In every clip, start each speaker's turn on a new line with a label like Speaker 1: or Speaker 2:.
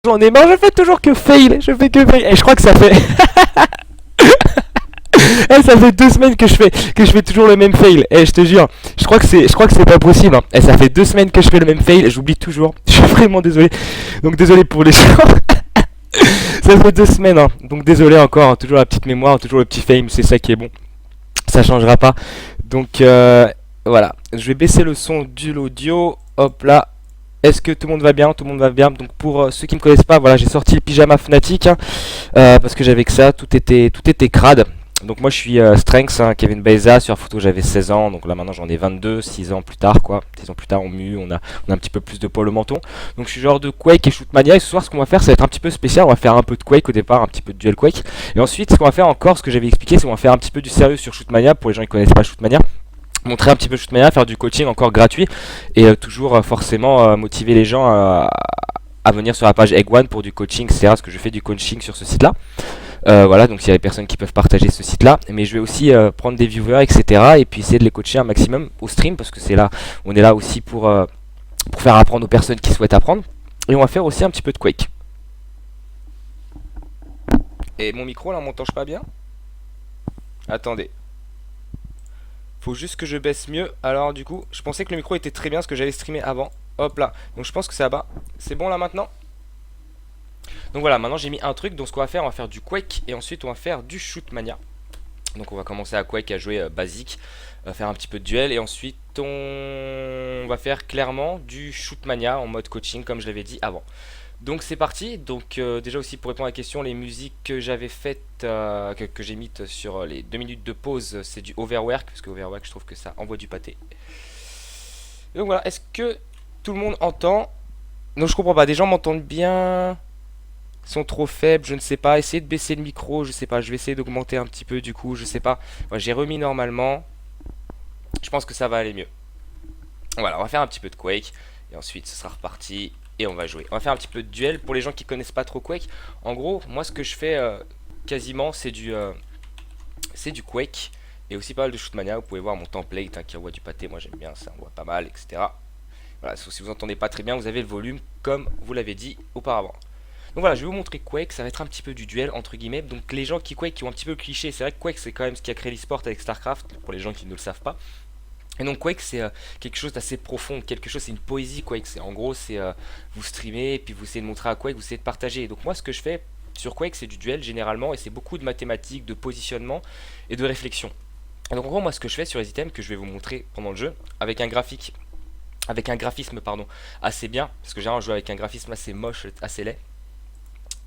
Speaker 1: J'en ai marre, je fais toujours que fail, je fais que fail. Et je crois que ça fait... Eh, ça fait 2 semaines que je fais toujours le même fail. Eh, je te jure, je crois que c'est pas possible, hein. Eh, ça fait 2 semaines que je fais le même fail, j'oublie toujours. Je suis vraiment désolé. Donc désolé pour les gens. Ça fait 2 semaines, hein. Donc désolé encore, hein. Toujours la petite mémoire, toujours le petit fail, c'est ça qui est bon. Ça changera pas. Donc voilà, je vais baisser le son de l'audio. Hop là. Est-ce que tout le monde va bien? Tout le monde va bien. Donc pour ceux qui me connaissent pas, voilà, j'ai sorti le pyjama Fnatic, hein, parce que j'avais que ça, tout était crade. Donc moi je suis Strengths, hein, Kevin Beza. Sur la photo j'avais 16 ans, donc là maintenant j'en ai 22, 6 ans plus tard quoi. 6 ans plus tard on mue, on a un petit peu plus de poil au menton. Donc je suis genre de Quake et Shootmania, et ce soir ce qu'on va faire ça va être un petit peu spécial. On va faire un peu de Quake au départ, un petit peu de duel Quake. Et ensuite ce qu'on va faire encore, ce que j'avais expliqué, c'est qu'on va faire un petit peu du sérieux sur Shootmania, pour les gens qui connaissent pas Shootmania. Montrer un petit peu Shootmania, faire du coaching encore gratuit, et toujours forcément motiver les gens à venir sur la page Egg One pour du coaching, etc. Parce que je fais du coaching sur ce site là. Voilà, donc il y a des personnes qui peuvent partager ce site là, mais je vais aussi prendre des viewers, etc. et puis essayer de les coacher un maximum au stream, parce que c'est là, on est là aussi pour faire apprendre aux personnes qui souhaitent apprendre. Et on va faire aussi un petit peu de Quake. Et mon micro là, on m'entend pas bien? Attendez, faut juste que je baisse mieux. Alors du coup, je pensais que le micro était très bien parce que j'avais streamé avant. Hop là, donc je pense que ça va. C'est bon là maintenant? Donc voilà, maintenant j'ai mis un truc. Donc ce qu'on va faire, on va faire du Quake et ensuite on va faire du Shootmania. Donc on va commencer à Quake, à jouer basique, faire un petit peu de duel, et ensuite on va faire clairement du Shootmania en mode coaching comme je l'avais dit avant. Donc c'est parti. Donc déjà aussi pour répondre à la question, les musiques que j'avais faites, que j'ai mises sur les 2 minutes de pause, c'est du Overwork, parce que Overwork je trouve que ça envoie du pâté. Et donc voilà, est-ce que tout le monde entend? Non, je comprends pas, des gens m'entendent bien, sont trop faibles, je ne sais pas. Essayez de baisser le micro, je sais pas, je vais essayer d'augmenter un petit peu du coup, je sais pas. Voilà, j'ai remis normalement, je pense que ça va aller mieux. Voilà, on va faire un petit peu de Quake, et ensuite ce sera reparti, et on va jouer. On va faire un petit peu de duel, pour les gens qui connaissent pas trop Quake. En gros, moi ce que je fais quasiment, c'est du Quake, et aussi pas mal de Shootmania. Vous pouvez voir mon template, hein, qui envoie du pâté, moi j'aime bien, ça envoie pas mal, etc. Voilà, si vous entendez pas très bien, vous avez le volume, comme vous l'avez dit auparavant. Donc voilà, je vais vous montrer Quake, ça va être un petit peu du duel entre guillemets. Donc les gens qui Quake, qui ont un petit peu le cliché, c'est vrai que Quake c'est quand même ce qui a créé l'e-sport avec StarCraft, pour les gens qui ne le savent pas. Et donc Quake c'est quelque chose d'assez profond, quelque chose, c'est une poésie Quake. C'est en gros c'est vous streamez et puis vous essayez de montrer à Quake, vous essayez de partager. Et donc moi ce que je fais sur Quake c'est du duel généralement, et c'est beaucoup de mathématiques, de positionnement et de réflexion. Et donc en gros moi ce que je fais sur les items que je vais vous montrer pendant le jeu, avec un graphisme pardon, assez bien, parce que généralement je joue avec un graphisme assez moche, assez laid.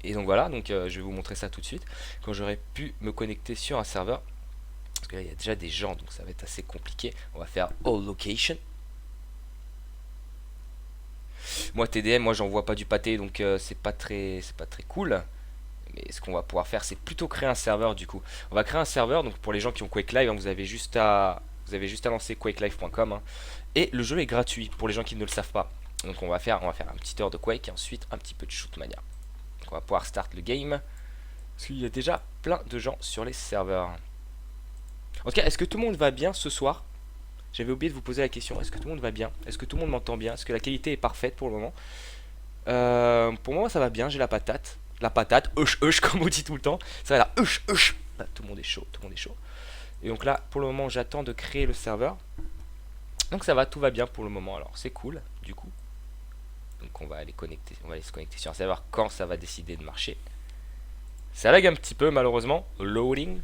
Speaker 1: Et donc voilà, donc je vais vous montrer ça tout de suite, quand j'aurai pu me connecter sur un serveur. Parce que là il y a déjà des gens, donc ça va être assez compliqué. On va faire All Location. Moi TDM, moi j'en vois pas du pâté, donc c'est pas très cool. Mais ce qu'on va pouvoir faire, c'est plutôt créer un serveur du coup. On va créer un serveur, donc pour les gens qui ont Quake Live, hein, vous avez juste à lancer quakelive.com, hein, et le jeu est gratuit pour les gens qui ne le savent pas. Donc on va faire un petit heure de Quake et ensuite un petit peu de Shootmania. Donc on va pouvoir start le game, parce qu'il y a déjà plein de gens sur les serveurs. En tout cas, est-ce que tout le monde va bien ce soir? J'avais oublié de vous poser la question, est-ce que tout le monde va bien? Est-ce que tout le monde m'entend bien? Est-ce que la qualité est parfaite pour le moment? Pour moi ça va bien, j'ai la patate. La patate, comme on dit tout le temps. Ça va là, là, tout le monde est chaud, tout le monde est chaud. Et donc là, pour le moment, j'attends de créer le serveur. Donc ça va, tout va bien pour le moment. Alors c'est cool, du coup. Donc on va aller se connecter sur un serveur quand ça va décider de marcher. Ça lag un petit peu malheureusement. Loading.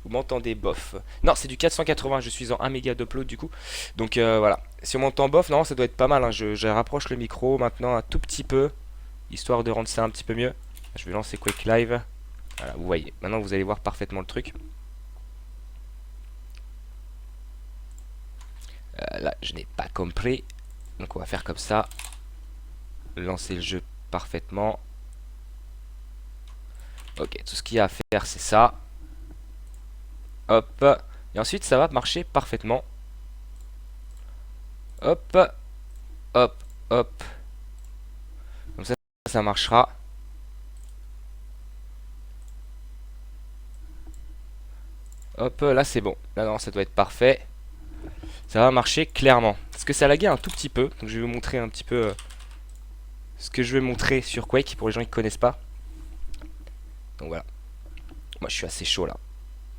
Speaker 1: Vous m'entendez bof? Non, c'est du 480, je suis en 1 méga d'upload du coup. Donc voilà. Si on m'entend bof, non, ça doit être pas mal, hein. Je rapproche le micro maintenant un tout petit peu, histoire de rendre ça un petit peu mieux. Je vais lancer Quake Live. Voilà, vous voyez. Maintenant vous allez voir parfaitement le truc. Là, je n'ai pas compris. Donc on va faire comme ça. Lancer le jeu parfaitement. Ok, tout ce qu'il y a à faire, c'est ça. Hop. Et ensuite, ça va marcher parfaitement. Hop. Hop. Hop. Comme ça marchera. Hop, là c'est bon. Là non, ça doit être parfait. Ça va marcher clairement. Parce que ça laguait un tout petit peu. Donc je vais vous montrer un petit peu ce que je vais montrer sur Quake pour les gens qui connaissent pas. Donc voilà. Moi je suis assez chaud là.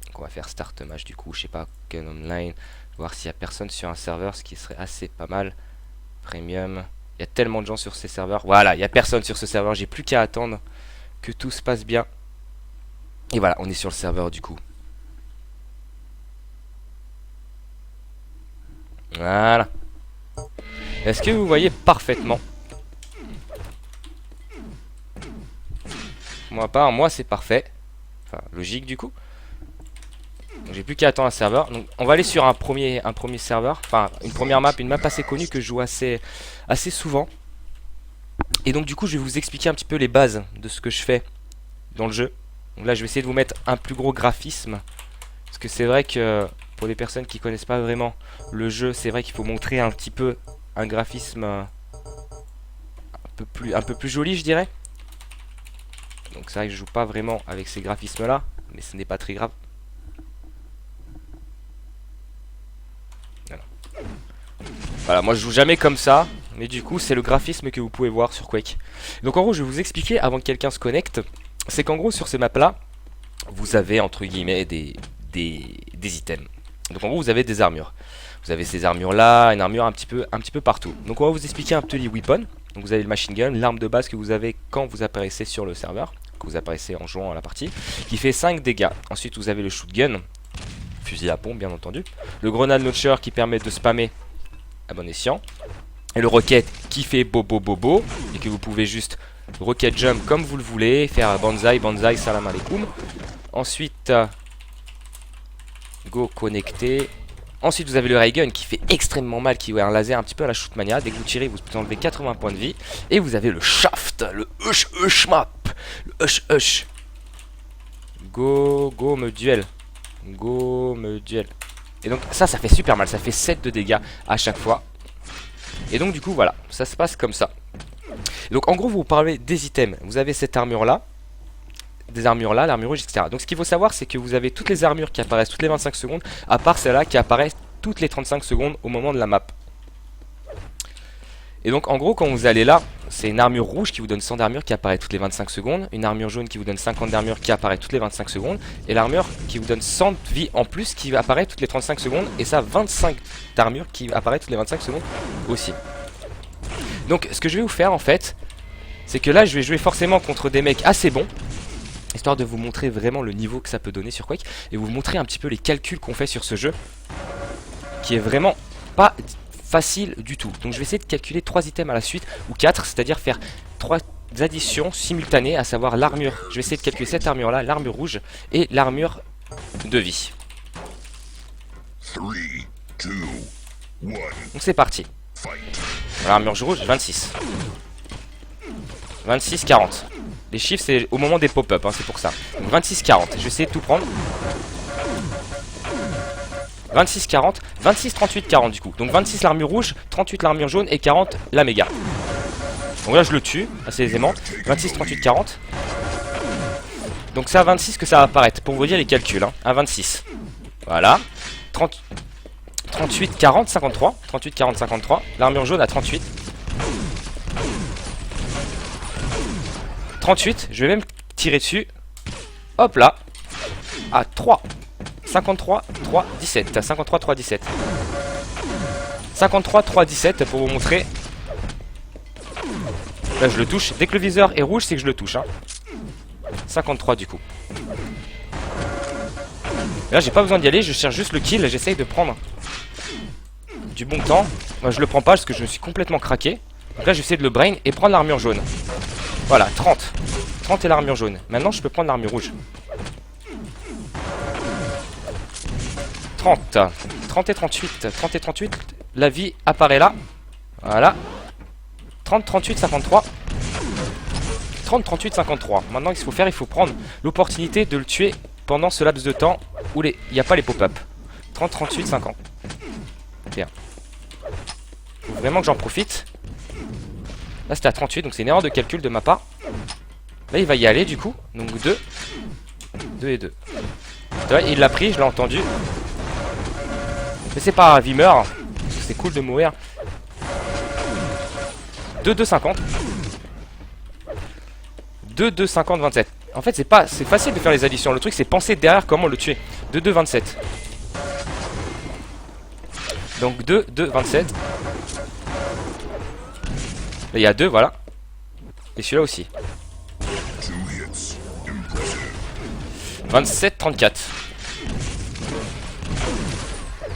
Speaker 1: Donc on va faire start match du coup, je sais pas, Gun Online, voir s'il y a personne sur un serveur, ce qui serait assez pas mal. Premium, il y a tellement de gens sur ces serveurs. Voilà, il n'y a personne sur ce serveur, j'ai plus qu'à attendre que tout se passe bien. Et voilà, on est sur le serveur du coup. Voilà. Est-ce que vous voyez parfaitement? Moi c'est parfait. Enfin, logique du coup. J'ai plus qu'à attendre un serveur. Donc on va aller sur un premier serveur. Enfin, une première map, une map assez connue que je joue assez souvent. Et donc du coup je vais vous expliquer un petit peu les bases de ce que je fais dans le jeu. Donc là je vais essayer de vous mettre un plus gros graphisme. Parce que c'est vrai que pour les personnes qui connaissent pas vraiment le jeu, c'est vrai qu'il faut montrer un petit peu un graphisme un peu plus joli, je dirais. Donc c'est vrai que je joue pas vraiment avec ces graphismes là, mais ce n'est pas très grave. Voilà, moi je joue jamais comme ça, mais du coup c'est le graphisme que vous pouvez voir sur Quake. Donc en gros je vais vous expliquer avant que quelqu'un se connecte, c'est qu'en gros sur ces maps là, vous avez entre guillemets des items. Donc en gros vous avez des armures. Vous avez ces armures là, une armure un petit peu partout. Donc on va vous expliquer un peu les weapons. Donc vous avez le machine gun, l'arme de base que vous avez quand vous apparaissez sur le serveur, que vous apparaissez en jouant à la partie, qui fait 5 dégâts. Ensuite vous avez le shotgun, fusil à pompe bien entendu, le grenade launcher qui permet de spammer à bon escient, et le rocket qui fait bobo et que vous pouvez juste rocket jump comme vous le voulez, faire banzai, salam alaikum. Ensuite go connecté. Ensuite vous avez le ray gun qui fait extrêmement mal, qui est un laser un petit peu à la shootmania. Dès que vous tirez vous enlevez 80 points de vie. Et vous avez le shaft, le hush map, le hush. Go me duel. Et donc ça fait super mal, ça fait 7 de dégâts à chaque fois. Et donc du coup voilà, ça se passe comme ça. Et donc en gros vous parlez des items, vous avez cette armure là, des armures là, l'armure rouge, etc. Donc ce qu'il faut savoir c'est que vous avez toutes les armures qui apparaissent toutes les 25 secondes, à part celle-là qui apparaît toutes les 35 secondes au moment de la map. Et donc en gros quand vous allez là, c'est une armure rouge qui vous donne 100 d'armure qui apparaît toutes les 25 secondes, une armure jaune qui vous donne 50 d'armure qui apparaît toutes les 25 secondes, et l'armure qui vous donne 100 de vie en plus qui apparaît toutes les 35 secondes, et ça 25 d'armure qui apparaît toutes les 25 secondes aussi. Donc ce que je vais vous faire en fait, c'est que là je vais jouer forcément contre des mecs assez bons, histoire de vous montrer vraiment le niveau que ça peut donner sur Quake, et vous montrer un petit peu les calculs qu'on fait sur ce jeu, qui est vraiment pas facile du tout. Donc je vais essayer de calculer 3 items à la suite, ou 4, c'est-à-dire faire 3 additions simultanées, à savoir l'armure. Je vais essayer de calculer cette armure là, l'armure rouge, et l'armure de vie.
Speaker 2: 3, 2, 1.
Speaker 1: Donc c'est parti. L'armure rouge, 26. 26, 40. Les chiffres c'est au moment des pop-up, hein, c'est pour ça. Donc 26, 40. Je vais essayer de tout prendre. 26, 40, 26, 38, 40 du coup. Donc 26 l'armure rouge, 38 l'armure jaune et 40 la méga. Donc là je le tue assez aisément. 26, 38, 40. Donc c'est à 26 que ça va apparaître. Pour vous dire les calculs, hein. À 26. Voilà. 38, 40, 53. 38, 40, 53. L'armure jaune à 38. 38, je vais même tirer dessus. Hop là. À 3. 53, 3, 17. 53, 3, 17. 53, 3, 17 pour vous montrer. Là je le touche. Dès que le viseur est rouge, c'est que je le touche. Hein. 53 du coup. Et là j'ai pas besoin d'y aller, je cherche juste le kill. J'essaye de prendre du bon temps. Moi je le prends pas parce que je me suis complètement craqué. Donc là j'essaie de le brain et prendre l'armure jaune. Voilà, 30. 30 et l'armure jaune. Maintenant je peux prendre l'armure rouge. 30. 30 et 38. 30 et 38. La vie apparaît là. Voilà. 30, 38, 53. 30, 38, 53. Maintenant, ce qu'il faut faire, il faut prendre l'opportunité de le tuer pendant ce laps de temps où il n'y a pas les pop-up. 30, 38, 50. Bien. Faut vraiment que j'en profite. Là, c'était à 38, donc c'est une erreur de calcul de ma part. Là, il va y aller, du coup. Donc 2. 2 et 2. Il l'a pris, je l'ai entendu. Mais c'est pas grave, il meurt. C'est cool de mourir. 2, 2, 50. 2, 2, 50, 27. En fait, c'est facile de faire les additions. Le truc, c'est penser derrière comment le tuer. 2, 2, 27. Donc 2, 2, 27. Là, il y a 2, voilà. Et celui-là aussi. 27, 34.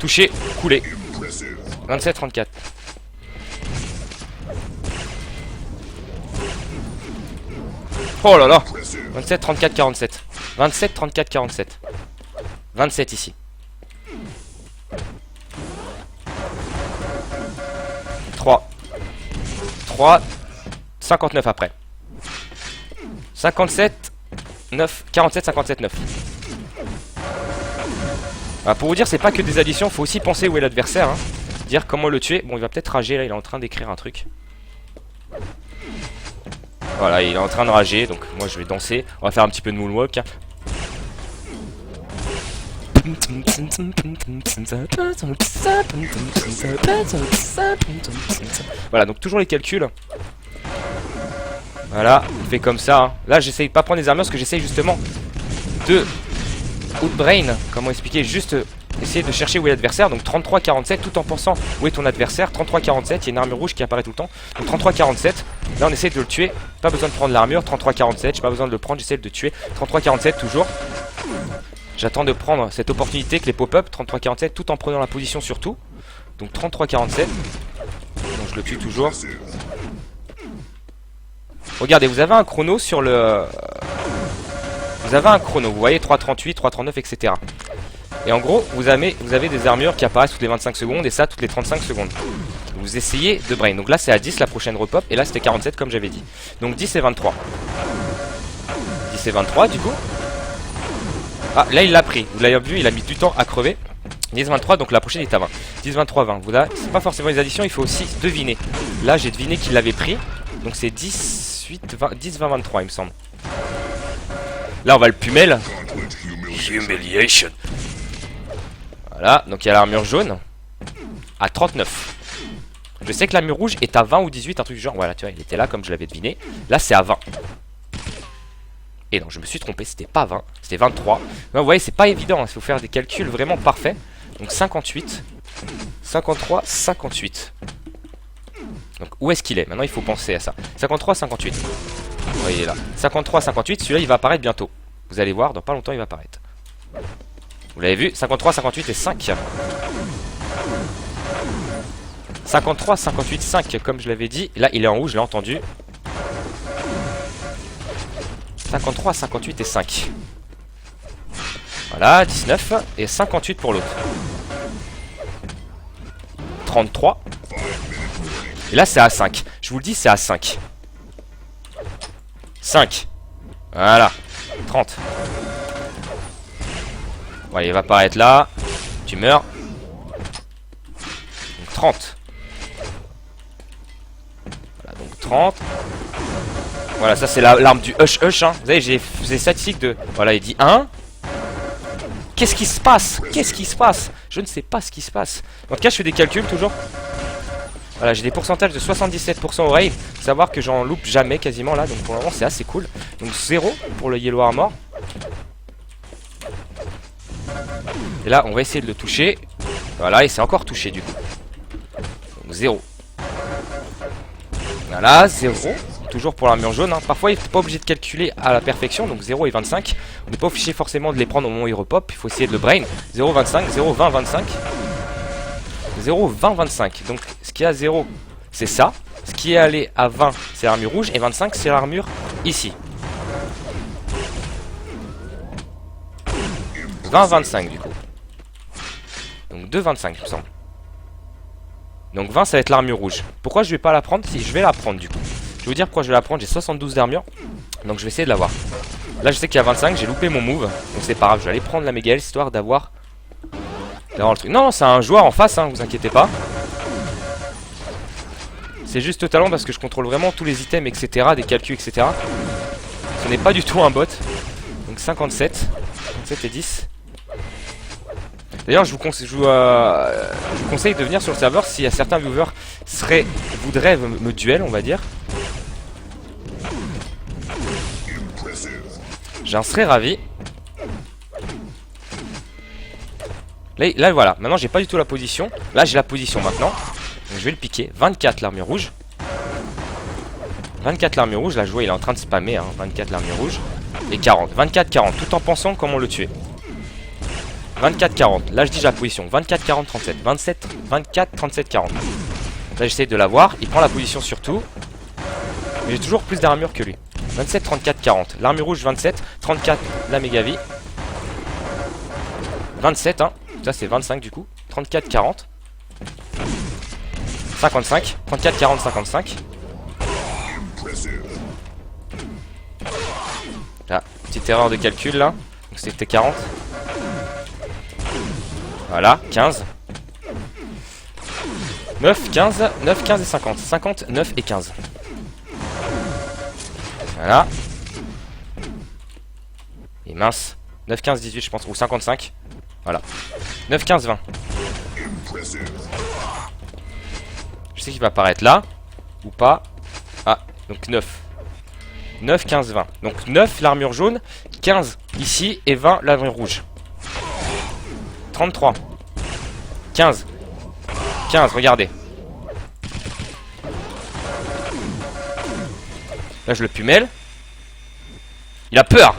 Speaker 1: Touché, coulé. 27, 34. Oh là là. 27, 34, 47. 27, 34, 47. 27 ici. 3. 3. 59 après. 57. 9. 47, 57, 9. Voilà, pour vous dire, c'est pas que des additions, faut aussi penser où est l'adversaire. Hein. Dire comment le tuer. Bon, il va peut-être rager là, il est en train d'écrire un truc. Voilà, il est en train de rager, donc moi je vais danser. On va faire un petit peu de moonwalk. Hein. Voilà, donc toujours les calculs. Voilà, on fait comme ça. Hein. Là, j'essaye de pas prendre des armures parce que j'essaye justement de outbrain. Comment expliquer? Juste essayer de chercher où est l'adversaire. Donc 33-47 tout en pensant où est ton adversaire. 33-47, il y a une armure rouge qui apparaît tout le temps. Donc 33-47, là on essaie de le tuer. Pas besoin de prendre l'armure. 33-47, j'ai pas besoin de le prendre, j'essaie de le tuer. 33-47 toujours. J'attends de prendre cette opportunité que les pop-up. 33-47 tout en prenant la position surtout. Donc 33-47. Donc je le tue toujours. Regardez, vous avez un chrono sur le... Vous avez un chrono, vous voyez 3.38, 3.39, etc. Et en gros, vous avez des armures qui apparaissent toutes les 25 secondes et ça toutes les 35 secondes. Vous essayez de brain. Donc là c'est à 10 la prochaine repop et là c'était 47 comme j'avais dit. Donc 10 et 23. 10 et 23 du coup. Ah là il l'a pris, vous l'avez vu, il a mis du temps à crever. 10, 23, donc la prochaine est à 20. 10, 23, 20. Voilà, c'est pas forcément les additions, il faut aussi deviner. Là j'ai deviné qu'il l'avait pris. Donc c'est 18, 20, 10, 20, 23 il me semble. Là on va le pumel. Humiliation. Voilà, donc il y a l'armure jaune à 39. Je sais que l'armure rouge est à 20 ou 18, un truc du genre. Voilà, tu vois, il était là comme je l'avais deviné. Là c'est à 20. Et non, je me suis trompé, c'était pas 20, c'était 23. Donc, vous voyez, c'est pas évident, il faut faire des calculs vraiment parfaits. Donc 58, 53, 58. Donc où est-ce qu'il est? Maintenant il faut penser à ça. 53, 58. Vous voyez là. 53, 58, celui-là il va apparaître bientôt. Vous allez voir, dans pas longtemps il va apparaître. Vous l'avez vu, 53, 58 et 5. 53, 58, 5, comme je l'avais dit. Là il est en rouge, je l'ai entendu. 53, 58 et 5. Voilà, 19 et 58 pour l'autre. 33. Et là c'est à 5. Je vous le dis, c'est à 5. 5. Voilà. 30. Voilà, il va apparaître là. Tu meurs. Donc 30. Voilà, donc 30. Voilà, ça c'est l'arme du Hush Hush. Hein. Vous savez, j'ai les statistiques de... Voilà, il dit 1. Qu'est-ce qui se passe? Qu'est-ce qui se passe? Je ne sais pas ce qui se passe. En tout cas, je fais des calculs toujours. Voilà, j'ai des pourcentages de 77% au raid. Faut savoir que j'en loupe jamais quasiment là. Donc pour le moment, c'est assez cool. Donc 0 pour le Yellow Armor. Et là, on va essayer de le toucher. Voilà, et c'est encore touché du coup. Donc 0. Voilà, 0. Toujours pour l'armure jaune. Hein. Parfois, il n'est pas obligé de calculer à la perfection. Donc 0 et 25. On n'est pas obligé forcément de les prendre au moment où ils repop. Il faut essayer de le brain. 0, 25, 0, 20, 25. 0, 20, 25. Donc ce qui est à 0, c'est ça. Ce qui est allé à 20, c'est l'armure rouge. Et 25, c'est l'armure ici. 20, 25 du coup. Donc 2, 25 il me semble. Donc 20, ça va être l'armure rouge. Pourquoi je vais pas la prendre? Si, je vais la prendre du coup. Je vais vous dire pourquoi je vais la prendre. J'ai 72 d'armure. Donc je vais essayer de l'avoir. Là je sais qu'il y a 25, j'ai loupé mon move. Donc c'est pas grave, je vais aller prendre la Mégale histoire d'avoir le truc. Non, c'est un joueur en face, hein, vous inquiétez pas. C'est juste totalement parce que je contrôle vraiment tous les items, etc. Des calculs, etc. Ce n'est pas du tout un bot. Donc 57. 57 et 10. D'ailleurs, je vous conseille de venir sur le serveur si certains viewers voudraient me duel, on va dire. J'en serais ravi. Là, voilà, maintenant j'ai pas du tout la position. Là j'ai la position maintenant. Donc je vais le piquer. 24 l'armure rouge. 24 l'armure rouge, là je vois il est en train de spammer, hein. 24 l'armure rouge. Et 40, 24-40, tout en pensant comment le tuer. 24-40, là je dis j'ai la position. 24-40-37, 27, 24, 37, 40. Donc là j'essaie de l'avoir, il prend la position surtout. Mais j'ai toujours plus d'armure que lui. 27, 34, 40. L'armure rouge 27, 34 la méga vie. 27, hein. Ça c'est 25 du coup. 34, 40. 55, 34, 40, 55. Là, petite erreur de calcul là. Donc c'était 40. Voilà, 15. 9, 15, 9, 15 et 50. 50, 9 et 15. Voilà. Et mince. 9, 15, 18 je pense. Ou 55. Voilà. 9, 15, 20. Je sais qu'il va apparaître là. Ou pas. Ah, donc 9. 9, 15, 20. Donc 9 l'armure jaune. 15 ici. Et 20 l'armure rouge. 33. 15. 15, regardez. Là je le pumelle. Il a peur.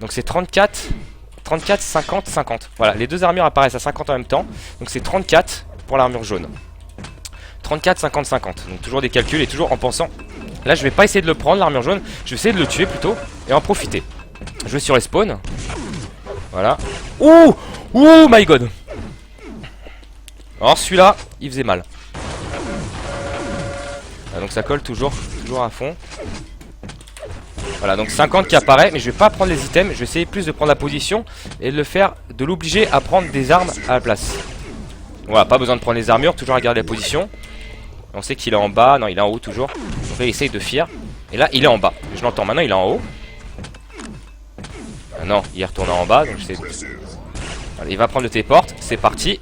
Speaker 1: Donc c'est 34. 34, 50, 50. Voilà, les deux armures apparaissent à 50 en même temps. Donc c'est 34 pour l'armure jaune. 34, 50, 50. Donc toujours des calculs et toujours en pensant. Là je vais pas essayer de le prendre l'armure jaune. Je vais essayer de le tuer plutôt. Et en profiter. Je vais sur les spawns. Voilà. Ouh, oh my god. Alors celui-là, il faisait mal. Ah, donc ça colle toujours à fond. Voilà, donc 50 qui apparaît, mais je vais pas prendre les items. Je vais essayer plus de prendre la position et de le faire, de l'obliger à prendre des armes à la place. Voilà, pas besoin de prendre les armures, toujours à garder la position. On sait qu'il est en bas, non il est en haut toujours. Donc là il essaye de fuir. Et là il est en bas, je l'entends, maintenant il est en haut. Ah non, il est retourné en bas, donc je sais. Voilà, il va prendre le téléporte, c'est parti.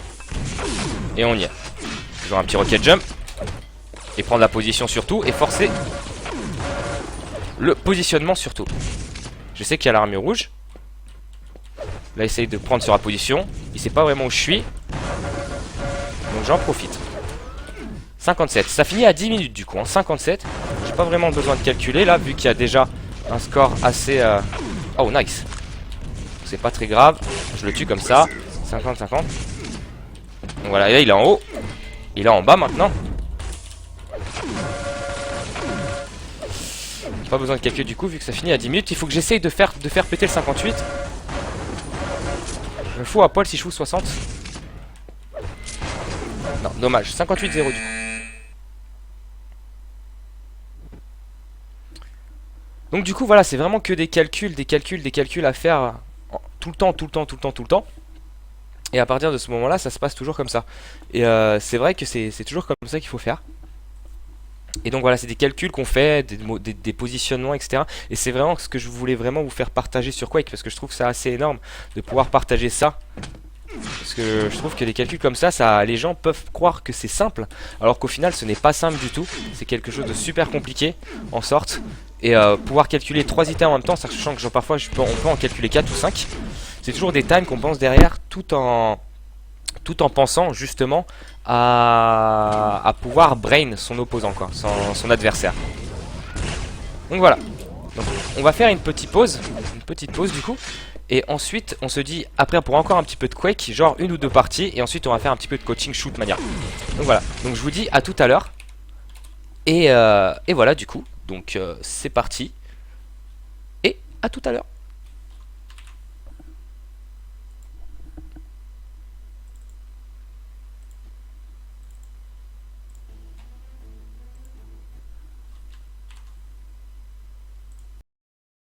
Speaker 1: Et on y est. Toujours un petit rocket jump. Et prendre la position surtout, et forcer le positionnement surtout. Je sais qu'il y a l'armure rouge. Là, il essaye de prendre sur la position. Il sait pas vraiment où je suis. Donc j'en profite. 57. Ça finit à 10 minutes du coup. Hein. 57. J'ai pas vraiment besoin de calculer là, vu qu'il y a déjà un score assez... Oh, nice. C'est pas très grave. Je le tue comme ça. 50-50. Donc voilà, et là, il est en haut. Il est en bas maintenant. Pas besoin de calculer du coup vu que ça finit à 10 minutes. Il faut que j'essaye de faire péter le 58. Je me fous à poil si je fous 60. Non, dommage. 58-0 du coup. Donc du coup voilà, c'est vraiment que des calculs à faire tout le temps. Et à partir de ce moment-là, ça se passe toujours comme ça. Et c'est vrai que c'est toujours comme ça qu'il faut faire. Et donc voilà, c'est des calculs qu'on fait, des positionnements, etc. Et c'est vraiment ce que je voulais vraiment vous faire partager sur Quake, parce que je trouve ça assez énorme de pouvoir partager ça. Parce que je trouve que des calculs comme ça, les gens peuvent croire que c'est simple, alors qu'au final ce n'est pas simple du tout. C'est quelque chose de super compliqué en sorte. Et pouvoir calculer 3 items en même temps, sachant que parfois on peut en calculer 4 ou 5. C'est toujours des times qu'on pense derrière tout en pensant justement à pouvoir brain son opposant, quoi, son adversaire. Donc voilà. Donc, on va faire une petite pause du coup. Et ensuite on se dit, après on pourra encore un petit peu de Quake, genre 1 ou 2 parties. Et ensuite on va faire un petit peu de coaching shoot mania. Donc voilà, donc je vous dis à tout à l'heure. Et voilà du coup, donc c'est parti. Et à tout à l'heure.